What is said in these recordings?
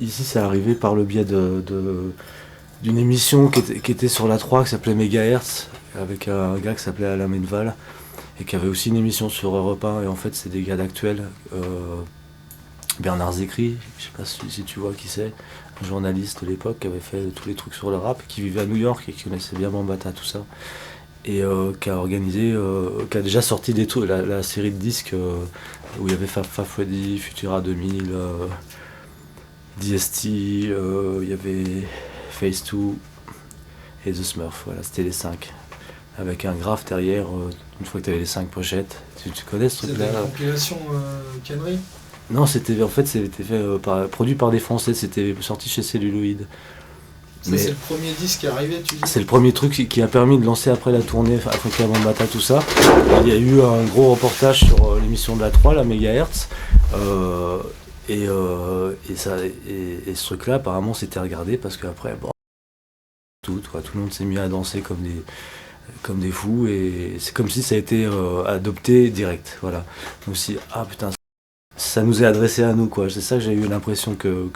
Ici, c'est arrivé par le biais d'une émission qui était sur la 3 qui s'appelait Megahertz, avec un gars qui s'appelait Alain Menval, et qui avait aussi une émission sur Europe 1, et en fait, c'est des gars d'Actuel. Bernard Zécry, je sais pas si tu vois qui c'est, un journaliste de l'époque qui avait fait tous les trucs sur le rap, qui vivait à New York et qui connaissait bien Bambaataa, tout ça. Et qui a organisé, qui a déjà sorti des trucs, la série de disques où il y avait Fab Freddy, Futura 2000, DST, il y avait Phase 2 et The Smurf, voilà, c'était les 5. Avec un graphe derrière, une fois que tu avais les 5 pochettes. Tu connais ce truc-là? C'était une compilation Cannery? Non, c'était fait, produit par des Français, c'était sorti chez Celluloid. Ça, c'est le premier disque qui est arrivé, tu dis? C'est le premier truc qui a permis de lancer après la tournée Africa Bambaataa, tout ça. Il y a eu un gros reportage sur l'émission de la 3, la Megahertz. Et ce truc-là, apparemment, c'était regardé parce qu'après, bon, tout le monde s'est mis à danser comme des fous. Et c'est comme si ça a été adopté direct. Voilà. Donc si, ah putain, ça nous est adressé à nous, quoi. C'est ça que j'ai eu l'impression que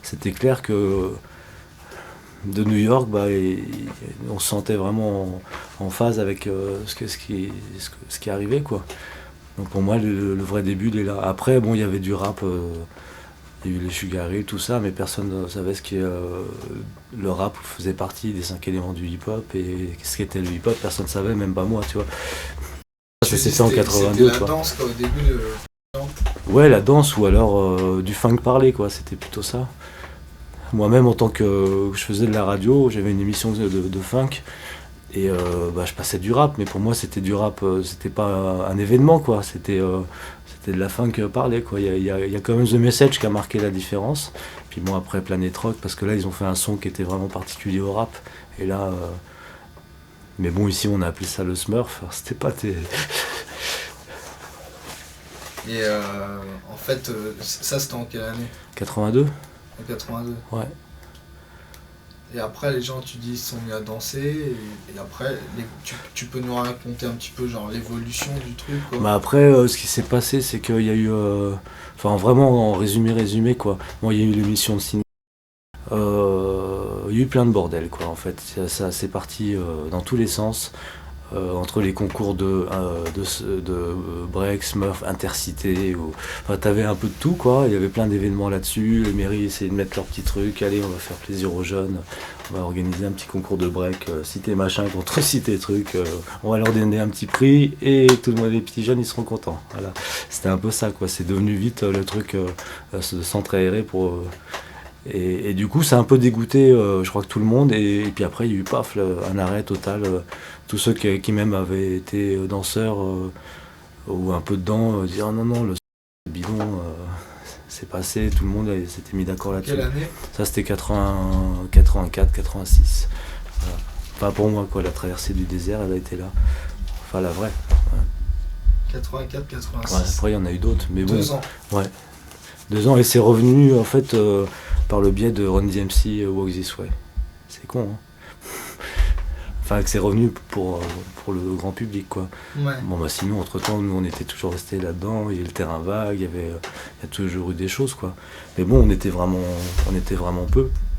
c'était clair que de New York, on se sentait vraiment en phase avec ce qui arrivait, quoi. Donc pour moi, le vrai début, il est là. Après, bon, il y avait du rap, il y a eu les Sugar Hill, tout ça, mais personne ne savait le rap faisait partie des 5 éléments du hip-hop, et ce qu'était le hip-hop, personne ne savait, même pas moi, tu vois. C'était en 82, c'était la danse, quoi, au début de... Ouais, la danse, ou alors du funk parlé, quoi, c'était plutôt ça. Moi-même, en tant que je faisais de la radio, j'avais une émission de funk, et je passais du rap, mais pour moi c'était du rap, c'était pas un événement, quoi, c'était de la funk parlée, quoi. Il y a quand même The Message qui a marqué la différence, puis bon, après Planet Rock, parce que là ils ont fait un son qui était vraiment particulier au rap, et là mais bon, ici on a appelé ça le Smurf, alors c'était pas Et en fait, ça c'était en quelle année? 82. En 82. Ouais. Et après, les gens, tu dis, ils se sont mis à danser, et après, tu peux nous raconter un petit peu genre l'évolution du truc, quoi. Après, ce qui s'est passé, c'est qu'il y a eu, enfin vraiment en résumé, quoi. Bon, il y a eu l'émission de cinéma. Il y a eu plein de bordel, quoi, en fait. Ça c'est parti dans tous les sens. Entre les concours de break, Smurf, Intercité, enfin t'avais un peu de tout, quoi. Il y avait plein d'événements là-dessus, les mairies essayaient de mettre leurs petits trucs, allez on va faire plaisir aux jeunes, on va organiser un petit concours de break, cité machin contre cité truc, on va leur donner un petit prix et tout le monde, les petits jeunes ils seront contents. Voilà. C'était un peu ça, quoi. C'est devenu vite le truc de centre aéré pour... Et du coup, ça a un peu dégoûté, je crois que tout le monde, et puis après, il y a eu paf, un arrêt total. Tous ceux qui même avaient été danseurs ou un peu dedans, disaient oh non, le bidon, c'est passé, tout le monde s'était mis d'accord là-dessus. Quelle année? Ça, c'était 84, 86. Voilà. Enfin, pour moi, quoi, la traversée du désert, elle a été là. Enfin, la vraie. Ouais. 84, 86. Ouais, après, il y en a eu d'autres, mais bon. 2 ans. Ouais. 2 ans, et c'est revenu, en fait, par le biais de Run DMC, Walk This Way. C'est con, hein. Enfin, que c'est revenu pour le grand public, quoi. Ouais. Bon, sinon, entre-temps, nous, on était toujours restés là-dedans, il y avait le terrain vague, il y a toujours eu des choses, quoi. Mais bon, on était vraiment peu.